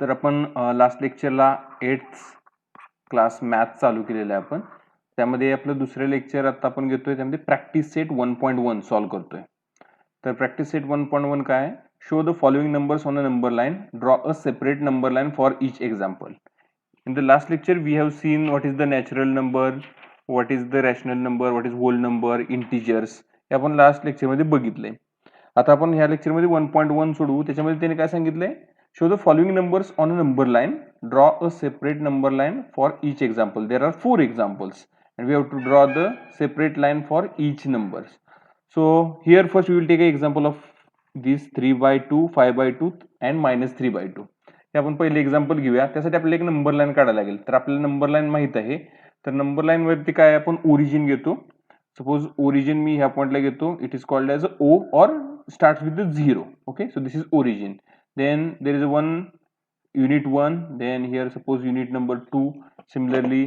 तर आपण last लेक्चरला 8th class math चालू केलेला आहे आपण. त्यामध्ये आपलं दुसरं लेक्चर आता आपण घेतोय, त्यामध्ये प्रॅक्टिस सेट 1.1 सॉल्व करतोय. तर प्रॅक्टिस सेट 1.1 काय आहे? Show the following numbers on a number line, draw a separate number line for each example. In the last lecture we have seen what is the natural number, what is the rational number, what is whole number, integers. हे आपण last lecture मध्ये बघितलंय. आता आपण ह्या lecture मध्ये 1.1 सोडवू. त्याच्यामध्ये त्याने काय सांगितलंय? Show the following numbers on a number line, draw a separate number line for each example. There are 4 examples and we have to draw the separate line for each numbers. So here first we will take an example of these 3/2, 5/2 and -3/2. हे आपण पहिले example घेऊया. त्यासाठी आपल्याला एक number line काढायला लागेल. तर आपल्याला नंबर लाईन माहित आहे. तर नंबर लाईन वरती काय आपण ओरिजिन घेतो. सपोज ओरिजिन मी ह्या पॉइंटला घेतो. It is called as O और starts with the 0. Okay, so this is origin. Then there is one unit 1, then here suppose unit number 2. Similarly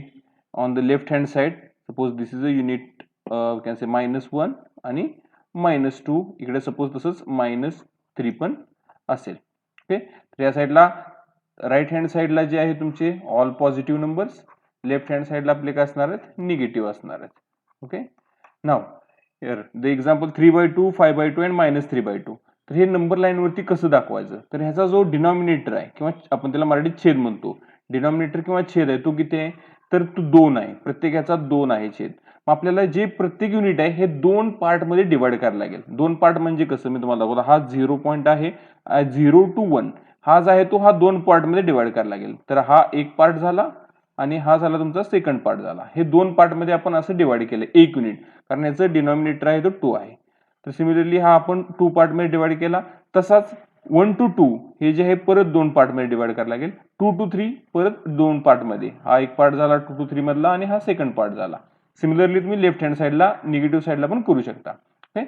on the left hand side, suppose this is a unit we can say -1 आणि -2. इकडे suppose तसंच -3 पण असेल. Okay, तर या साईडला right hand साईडला जे आहे तुमचे all positive numbers, left hand साईडला आपले काय असणार आहेत? निगेटिव्ह असणार आहेत. Okay, now here the example 3/2, 5/2 and -3/2. तर हे नंबर लाईन वरती कसं दाखवायचं? तर ह्याचा जो डिनॉमिनेटर आहे किंवा आपण त्याला मराठीत छेद म्हणतो, डिनॉमिनेटर किंवा छेद आहे तो किती आहे? तर तो 2 आहे. प्रत्येक ह्याचा 2 आहे छेद. मग आपल्याला जे प्रत्येक युनिट आहे हे 2 पार्ट मध्ये डिवाइड करायला लागेल. 2 पार्ट म्हणजे कसं मी तुम्हाला दाखवतो. हा 0 पॉईंट आहे, 0 to 1 हा जो आहे तो हा 2 पार्ट मध्ये डिवाइड करायला लागेल. तर हा एक पार्ट झाला आणि हा झाला तुमचा सेकंड पार्ट झाला. हे 2 पार्ट मध्ये आपण असं डिवाइड केलं एक युनिट, कारण याचं डिनॉमिनेटर आहे तो 2 आहे. तर सिमिलरली हा आपण 2 पार्ट मध्ये डिवाइड केला. तसाच 1 to 2 हे जे आहे परत 2 पार्ट मध्ये डिवाइड करायला लागेल. 2 to 3 परत 2 पार्ट मध्ये. हा एक पार्ट झाला 2 to 3 मधला आणि हा सेकंड पार्ट झाला. सिमिलरली तुम्ही लेफ्ट हँड साईडला निगेटिव्ह साईडला पण करू शकता. ओके,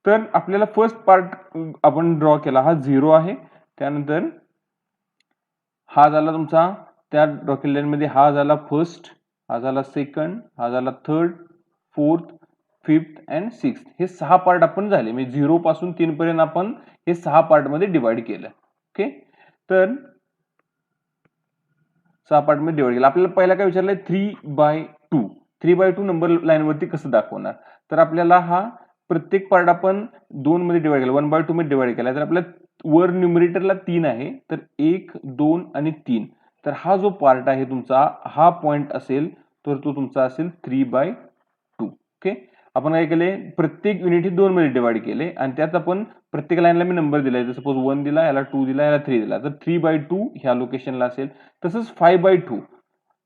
तर आपल्याला फर्स्ट पार्ट आपण ड्रॉ केला, हा 0 आहे. त्यानंतर हा झाला तुमचा त्या ड्रॉ केलेल्या मध्ये हा झाला फर्स्ट, हा झाला सेकंड, हा झाला third, fourth, fifth and sixth. हे 6 पार्ट आपण झाले. म्हणजे 0 पासून 3 पर्यंत आपण हे 6 पार्ट मध्ये डिवाइड केलं. ओके, तर 6 पार्ट मध्ये डिवाइड केलं. आपल्याला पहिला काय विचारलंय? 3/2. 3/2 नंबर लाईन वरती कसं दाखवणार? तर आपल्याला हा प्रत्येक पार्ट आपण 2 मध्ये डिवाइड केला, 1/2 मध्ये डिवाइड केला. तर आपल्याला वर न्यूमरेटरला 3 आहे, तर 1, 2 आणि 3. तर हा जो पार्ट आहे तुमचा, हा पॉइंट असेल तर तो तुमचा असेल 3/2. ओके, आपण काय केले? प्रत्येक युनिट हे 2 मध्ये डिवाइड केले आणि त्यात आपण प्रत्येक लाईनला मी नंबर दिलाय. सपोज 1 दिला, याला 2 दिला, याला 3 दिला. तर 3/2 ह्या लोकेशनला असेल. तसंच 5/2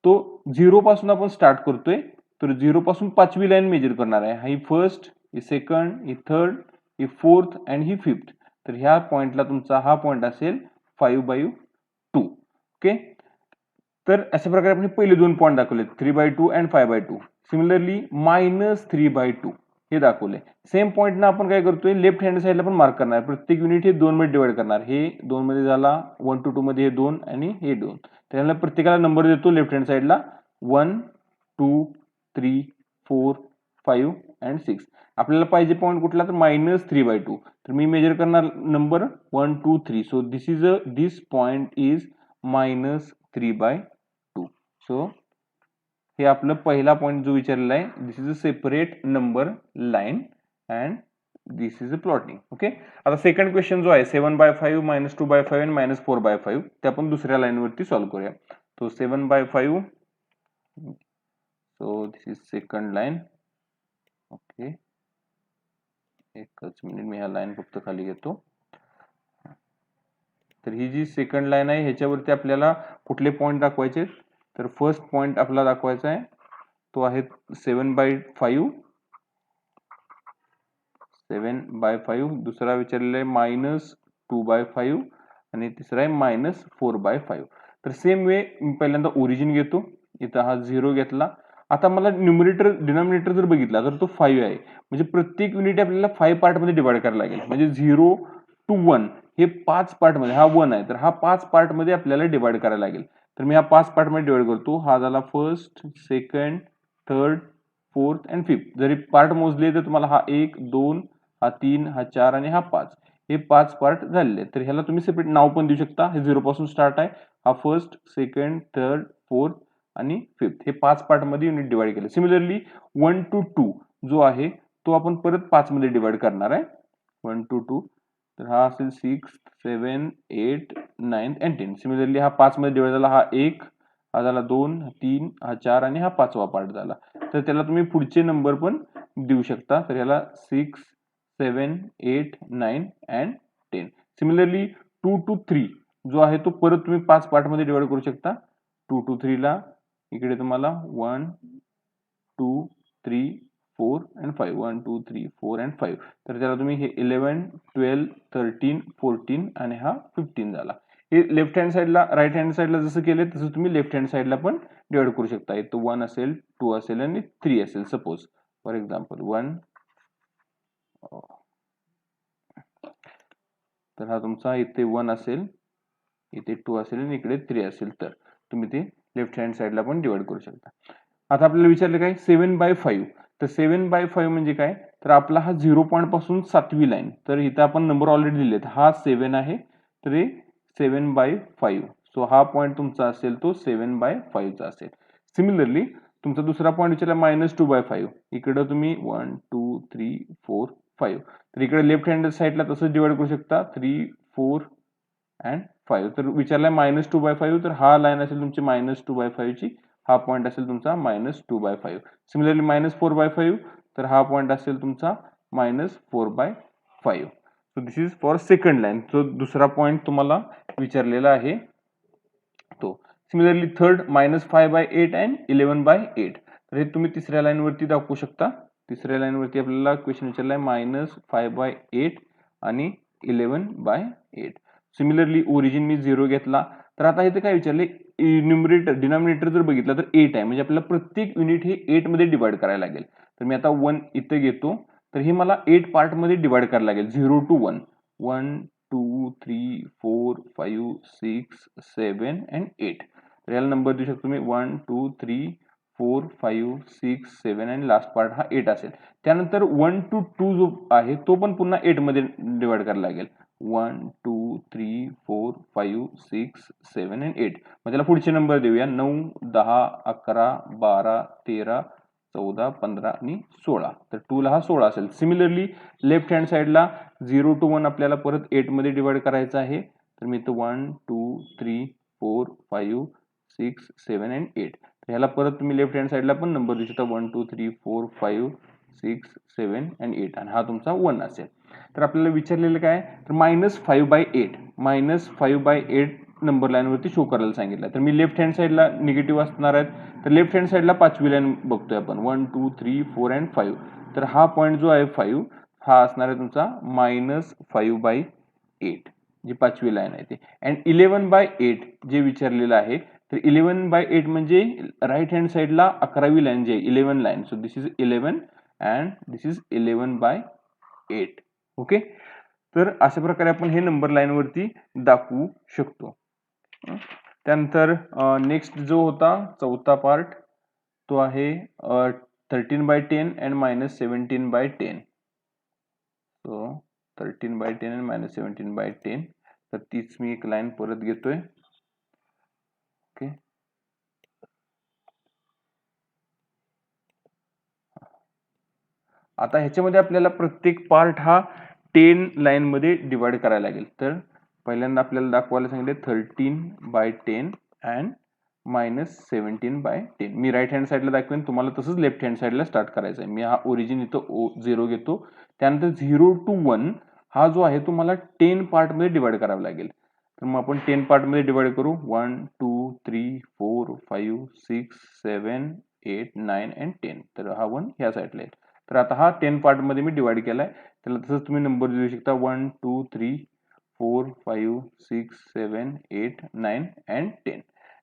तो 0 पासून आपण स्टार्ट करतोय. तर 0 पासून 5वी लाईन मेजर करणार आहे. ही फर्स्ट, ही सेकंड, ही थर्ड, ही फोर्थ अँड ही फिफ्थ. तर ह्या पॉइंटला तुमचा हा पॉइंट असेल 5/2. ओके, तर अशा प्रकारे आपण पहिले 2 पॉइंट दाखवले, 3/2 अँड 5/2. सिमिलरली -3/2 हे दाखवले. सेम पॉइंट ना आपण काय करतोय? लेफ्ट हँड साईडला पण मार्क करणार. प्रत्येक युनिट हे 2 मध्ये डिवाइड करणार. हे 2 मध्ये झाला, 1 to 2 मध्ये हे 2 आणि हे 2. त्याला प्रत्येकाला नंबर देतो लेफ्ट हँड साईडला 1, 2, 3, 4, 5 अँड 6. आपल्याला पाहिजे पॉइंट कुठला? तर -3/2. तर मी मेजर करणार number 1, 2, 3. So this point is -3/2. So हे आपलं पहिला पॉइंट जो विचारलेला आहे, this is a separate number line and this is a plotting. Okay, आता सेकंड क्वेश्चन जो आहे 7/5, -2/5 आणि -4/5 ते आपण दुसऱ्या लाईन वरती सॉल्व्ह करूया. तो 7/5. So this is second line. Okay, एकच मिनिट, मी ह्या लाईन फक्त खाली घेतो. तर ही जी सेकंड लाईन आहे ह्याच्यावरती आपल्याला कुठले पॉइंट दाखवायचे? तर फर्स्ट पॉइंट आपला दाखवायचा आहे तो आहे 7/5. 7/5. दुसरा विचारलेला आहे -2/5 आणि तिसरा आहे -4/5. तर सेम वे मी पहिल्यांदा ओरिजिन घेतो. इथं हा 0 घेतला. आता मला न्यूमरेटर डिनॉमिनेटर जर बघितला तर तो 5 आहे. म्हणजे प्रत्येक युनिट आपल्याला 5 पार्ट मध्ये डिवाइड करायला लागेल. म्हणजे 0 to 1 हे 5 पार्ट मध्ये, हा 1 आहे तर हा 5 पार्ट मध्ये आपल्याला डिवाइड करायला लागेल. तर मी हा 5 पार्ट मध्ये डिवाइड करतो. हा झाला first, second, third, fourth and fifth. जरी पार्ट मोजले तर तुम्हाला हा 1, 2, हा 3, हा 4 आणि हा 5. हे 5 पार्ट झालेले. तर ह्याला तुम्ही सेपरेट नाव पण देऊ शकता. हे 0 पासून स्टार्ट आहे. हा फर्स्ट, सेकंड, थर्ड, फोर्थ आणि फिफ्थ हे 5 पार्ट मध्ये युनिट डिवाइड केले. सिमिलरली 1 to 2 जो आहे तो आपण परत 5 मध्ये डिवाइड करणार आहे. 1 to 2 तर हा असेल 6, 7, 8, 9 and 10. सिमिलरली हा 5 मध्ये डिवाइड झाला. हा 1, हा झाला 2, 3, हा 4 आणि हा 5वा पार्ट झाला. तर त्याला तुम्ही पुढचे नंबर पण देऊ शकता. तर याला 6, 7, 8, 9 and 10. सिमिलरली 2 to 3 जो आहे तो परत तुम्ही 5 पार्ट मध्ये डिवाइड करू शकता. 2 to 3 ला इकडे तुम्हाला 1, 2, 3, 4 and 5. 1, 2, 3, 4 and 5. तर त्याला तुम्ही हे 11, 12, 13, 14 आणि हा 15 झाला. हे लेफ्ट हँड साइडला राईट हँड साइडला जसं केले तसं तुम्ही लेफ्ट हँड साइडला पण डिवाइड करू शकता. इथं 1 असेल, 2 असेल आणि 3 असेल. सपोज फॉर एक्झाम्पल 1 तर हा तुमचा इथे 1 असेल, इथे 2 असेल आणि इकडे 3 असेल. तर तुम्ही ते लेफ्ट हँड साइडला पण डिवाइड करू शकता. आता आपल्याला विचारलं काय 7/5. तर 7/5 म्हणजे काय, तर आपला हा 0 पॉईंट पासून 7वी लाईन. तर इथे आपण नंबर ऑलरेडी दिलेत. हा 7 आहे तर हे 7/5. सो हा पॉईंट तुमचा असेल तो 7/5 चा असेल. सिमिलरली तुमचा दुसरा पॉईंट विचारला -2/5. इकडे तुम्ही 1, 2, 3, 4, 5. तर इकडे लेफ्ट हँड साइडला तसंच डिवाइड करू शकता 3, 4 and 5. तर विचारलाय -2/5 तर हा लाईन असेल तुमची -2/5 ची. हा पॉईंट असेल तुमचा -2/5. सिमिलरली -4/5 तर हा पॉईंट असेल तुमचा -4/5. So this is for second line. जो दुसरा पॉईंट तुम्हाला विचारलेला आहे तो. Similarly third -5/8 and 11/8. तर हे तुम्ही तिसऱ्या लाईन वरती दाखवू शकता. तिसऱ्या लाईन वरती आपल्याला क्वेश्चन विचारलाय -5/8 आणि 11/8. सिमिलरली ओरिजिन मी 0 घेतला. तर आता इथे काय विचारले न्यूमरेटर डिनॉमिनेटर जर बघितला तर 8 आहे. म्हणजे आपल्याला प्रत्येक युनिट हे 8 मध्ये डिवाइड करायला लागेल. तर मी आता 1 इथे घेतो. तर हे मला 8 पार्ट मध्ये डिवाइड करायला लागेल 0 to 1. 1, 2, 3, 4, 5, 6, 7 and 8. तर याला नंबर देऊ शकतो तुम्ही 1, 2, 3, 4, 5, 6, 7 आणि लास्ट पार्ट हा 8 असेल. त्यानंतर 1 to 2 जो आहे तो पण पुन्हा 8 मध्ये डिवाइड करायला लागेल. 1, 2, 3, 4, 5, 6, 7 and 8. मग त्याला पुढचे नंबर देऊया 9, 10, 11, 12, 13, 14, 15 आणि 16. तर 2 ला हा 16 असेल. सिमिलरली लेफ्ट हँड साइडला 0 to 1 आपल्याला परत 8 मध्ये डिवाइड करायचं आहे. तर मी इथं 1, 2, 3, 4, 5, 6, 7 and 8. तर ह्याला परत तुम्ही लेफ्ट हँड साइडला पण नंबर देऊ शकता 1, 2, 3, 4, 5, 6, 7 and 8 आणि हा तुमचा 1 असेल. तर आपल्याला विचारलेलं काय तर -5/8 -5/8 नंबर लाईन वरती शो करायला सांगितलं. तर मी लेफ्ट हँड साइडला निगेटिव्ह असणार आहेत. तर लेफ्ट हँड साइडला 5वी लाईन बघतोय आपण 1, 2, 3, 4 and 5. तर हा पॉईंट जो आहे 5 हा असणार आहे तुमचा -5/8 जी 5वी लाईन आहे ते. अँड 11/8 जे विचारलेलं आहे तर 11/8 म्हणजे राईट हँड साइडला 11वी लाईन जी आहे 11 line. So this is 11 and this is 11/8. Okay. तर अशा प्रकारे आपण हे नंबर लाईन वरती दाखवू शकतो. त्यानंतर नेक्स्ट जो होता चौथा पार्ट तो आहे 13/10 अँड -17/10. So 13/10 and -17/10. तर तीच मी एक लाईन परत घेतोय. ओके. आता ह्याच्यामध्ये आपल्याला प्रत्येक पार्ट हा 10 लाईन मध्ये डिवाइड करायला लागेल. तर पहिल्यांदा आपल्याला दाखवायला सांगितले 13/10 अँड -17/10. मी राईट हँड साइडला दाखवेन तुम्हाला तसंच लेफ्ट हँड साइडला स्टार्ट करायचं आहे. मी हा ओरिजिन इथं 0 घेतो. त्यानंतर 0 to 1 हा जो आहे तो मला 10 पार्ट मध्ये डिवाइड करावा लागेल. तर मग आपण 10 पार्ट मध्ये डिवाइड करू 1, 2, 3, 4, 5, 6, 7, 8, 9 and 10. तर हा 1 ह्या साईडला आहे. तर आता हा 10 पार्ट मध्ये मी डिवाइड केलाय. त्याला तसंच तुम्ही नंबर देऊ शकता 1, 2, 3, 4, 5, 6, 7, 8, 9 and 10.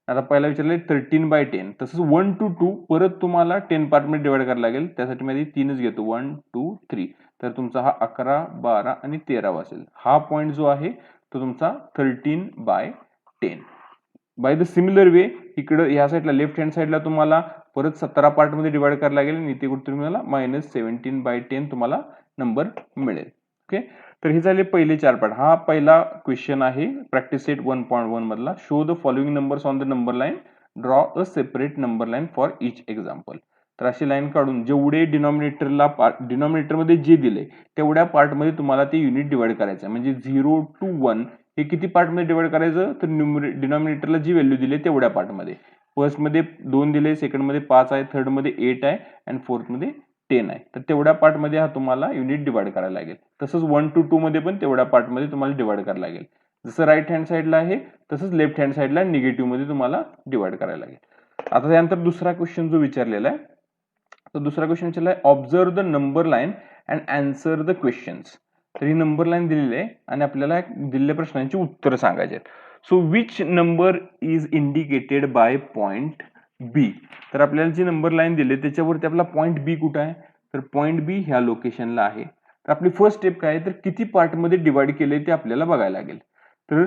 आता पहिला विचारलंय 13/10. तसंच 1 to 2 परत तुम्हाला 10 पार्ट मध्ये डिवाइड करायला लागेल. त्यासाठी मी 3च घेतो 1, 2, 3. तर तुमचा हा 11, 12 आणि 13 असेल. हा पॉईंट जो आहे तो तुमचा 13/10. बाय द सिमिलर वे इकडं ह्या साईडला लेफ्ट हँड साईडला तुम्हाला परत 17 पार्ट मध्ये डिवाइड करायला लागेल आणि इथे कुठे तुम्हाला -17/10 तुम्हाला नंबर मिळेल. ओके. तर हे झाले पहिले 4 पार्ट. हा पहिला क्वेश्चन आहे प्रॅक्टिस सेट 1.1 मधला. Show the following numbers on the number line, draw a separate number line for each example. तर अशी लाईन काढून जेवढे डिनॉमिनेटरमध्ये जे दिले तेवढ्या पार्टमध्ये तुम्हाला ते युनिट डिवाइड करायचं आहे. म्हणजे 0 to 1 हे किती पार्टमध्ये डिवाइड करायचं, तर डिनॉमिनेटरला जी व्हॅल्यू दिली तेवढ्या पार्टमध्ये. फर्स्टमध्ये 2 दिले, सेकंडमध्ये 5 आहे, थर्डमध्ये 8 आहे आणि फोर्थमध्ये 10 आहे. तर तेवढ्या पार्टमध्ये हा तुम्हाला युनिट डिवाइड करायला लागेल. तसंच 1 to 2 मध्ये पण तेवढ्या पार्टमध्ये तुम्हाला डिवाइड करायला लागेल. जसं राईट हँड साईडला आहे तसंच लेफ्ट हँड साईडला निगेटिव्ह मध्ये तुम्हाला डिवाइड करायला लागेल. आता त्यानंतर दुसरा क्वेश्चन जो विचारलेला आहे, तर दुसरा क्वेश्चन विचारला आहे observe the number line and answer the questions. तर ही नंबर लाईन दिलेली आहे आणि आपल्याला दिलेल्या प्रश्नांची उत्तरं सांगायची आहेत. So which number is indicated by point B. तर आपल्याला जी नंबर लाईन दिली त्याच्यावरती आपला पॉइंट बी कुठं आहे, तर पॉइंट बी ह्या लोकेशनला आहे. तर आपली फर्स्ट स्टेप काय आहे, तर किती पार्टमध्ये डिवाइड केले ते आपल्याला बघायला लागेल. तर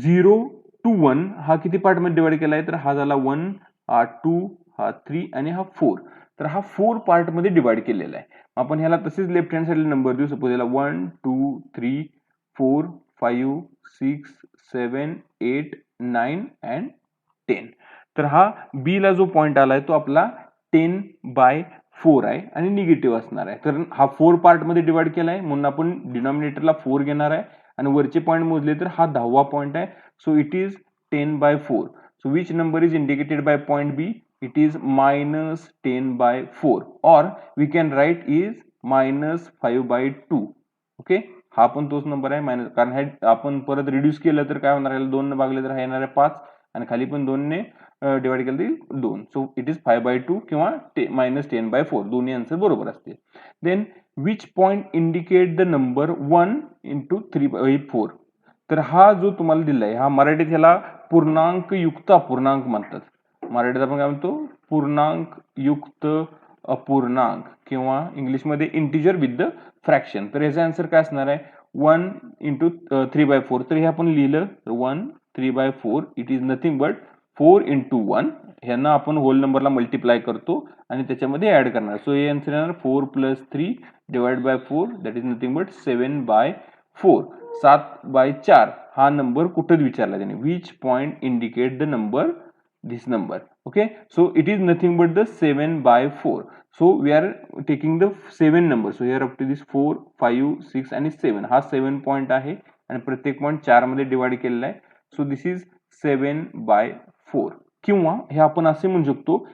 0 to 1 हा किती पार्टमध्ये डिवाइड केला आहे, तर हा झाला 1, हा 2, हा 3 आणि हा 4. तर हा 4 पार्टमध्ये डिवाइड केलेला आहे. आपण ह्याला तसेच लेफ्ट हँड साईडला नंबर देऊ. सपोज याला 1, 2, 3, 4, 5, 6, 7, 8, 9 अँड 10. तर हा बी ला जो पॉइंट आलाय तो आपला 10/4 आहे आणि निगेटिव्ह असणार आहे. तर हा 4 पार्टमध्ये डिवाइड केलाय म्हणून आपण डिनॉमिनेटरला 4 घेणार आहे आणि वरचे पॉइंट मोजले तर हा 10वा पॉइंट आहे. So it is 10/4. So which number is indicated by point B, it is -10/4 or we can write is -5/2. Okay, हा पण तोच नंबर आहे मायनस, कारण हे आपण परत रिड्यूस केलं तर काय होणार आहे, 2 ने भागले तर हा येणार आहे 5 आणि खाली पण 2 ने डिवाइड केलं तर 2. सो इट इज 5/2 किंवा -10/4 दोन्ही आन्सर बरोबर असतील. Then which point indicate the number 1 into 3/4. तर हा जो तुम्हाला दिलाय हा मराठीत ह्याला पूर्णांक युक्त अपूर्णांक म्हणतात. मराठीत आपण काय म्हणतो, पूर्णांक युक्त अपूर्णांक किंवा इंग्लिशमध्ये इंटिजर विथ द फ्रॅक्शन. तर याचा आन्सर काय असणार आहे, 1 into 3/4. तर हे आपण लिहिलं 1 3/4 it is nothing but 4 into 1. ह्यांना आपण होल नंबरला मल्टिप्लाय करतो आणि त्याच्यामध्ये ऍड करणार. सो हे आन्सर येणार 4 + 3 divide by 4 that is nothing but 7/4. 7/4 हा नंबर कुठं विचारला त्याने, which point indicate the number this number. Okay, so it is nothing but the 7/4. So we are taking the 7 number. So here up to this 4, 5, 6 आणि 7 हा 7 point आहे आणि प्रत्येक point 4 मध्ये डिवाइड केलेला आहे. So this is 7/4. किंवा हे आपण असे म्हणू शकतो,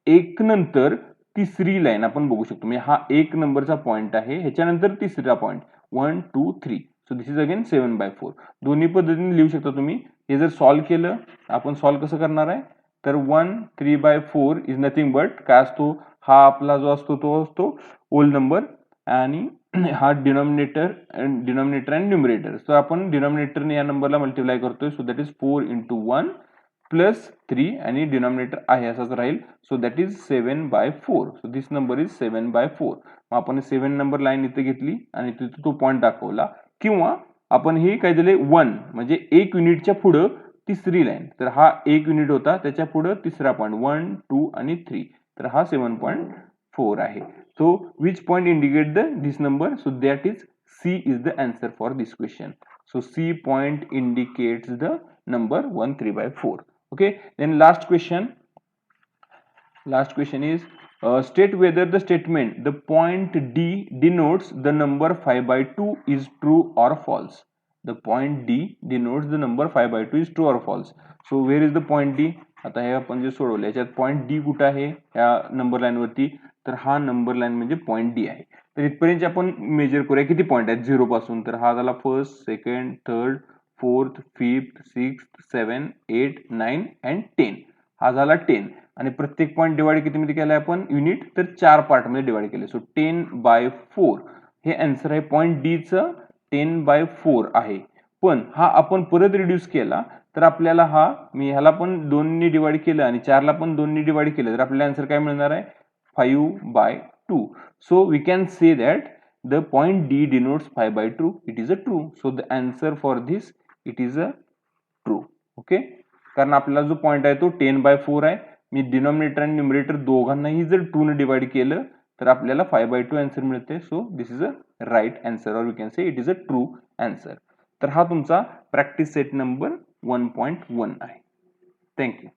एक नंतर तिसरी लाईन आपण बघू शकतो. म्हणजे हा एक नंबरचा पॉइंट आहे, ह्याच्यानंतर तिसरा point 1, 2, 3. So this is again 7/4. दोन्ही पद्धतीने लिहू शकता तुम्ही. हे जर सॉल्व्ह केलं, आपण सॉल्व्ह कसं करणार आहे, तर 1 3/4 इज नथिंग बट काय असतो, हा आपला जो असतो तो असतो होल नंबर आणि हा डिनॉमिनेटर अँड न्यूमरेटर. सो आपण डिनॉमिनेटरने या नंबरला मल्टिप्लाय करतोय. सो दॅट इज 4 into 1 + 3 आणि डिनॉमिनेटर आहे असाच राहील. So that is 7/4. So this number is 7/4. मग आपण 7 नंबर लाईन इथे घेतली आणि तिथे तो पॉइंट दाखवला. किंवा आपण हे काय दिले 1 म्हणजे 1 युनिटच्या पुढं तिसरी लाईन. तर हा 1 युनिट होता, त्याच्या पुढे तिसरा पॉइंट 1, 2 आणि 3. तर हा 7/4 आहे. So which point indicate this number, so that is C is the answer for this question. So C point indicates the number 1 3/4. Okay, then last question is state whether the statement the point D denotes the number 5/2 is true or false. The point D denotes the number 5/2 is true or false. So where is the point D? आता हे आपण जे सोडवले याच्यात point D कुठं आहे या number line वरती, तर हा नंबर लाईन म्हणजे पॉइंट डी आहे. तर इथपर्यंत आपण मेजर करूया किती पॉइंट आहेत 0 पासून. तर हा झाला first, second, third, fourth, fifth, sixth, 7, 8, 9 and 10. हा झाला 10 आणि प्रत्येक पॉइंट डिवाइड किती मध्ये केलाय आपण युनिट, तर 4 पार्ट मध्ये डिवाइड केले. सो 10/4 हे आन्सर आहे. पॉइंट डी चं 10/4 आहे. पण हा आपण परत रिड्यूस केला तर आपल्याला हा, मी ह्याला पण 2 ने डिवाइड केलं आणि 4 ला पण 2 ने डिवाइड केलं तर आपल्याला आन्सर काय मिळणार आहे, 5/2. So we can say that the point D denotes 5/2. It is a true. So the answer for this it is a true. Okay, कारण आपला जो पॉइंट आहे तो 10/4 आहे. मी डिनॉमिनेटर आणि न्यूमरेटर दोघांनाही जर 2 ने डिवाइड केलं तर आपल्याला 5/2 आन्सर मिळते. So this is a right answer or we can say it is a true answer. तर हा तुमचा प्रॅक्टिस सेट नंबर 1.1 आहे. Thank you.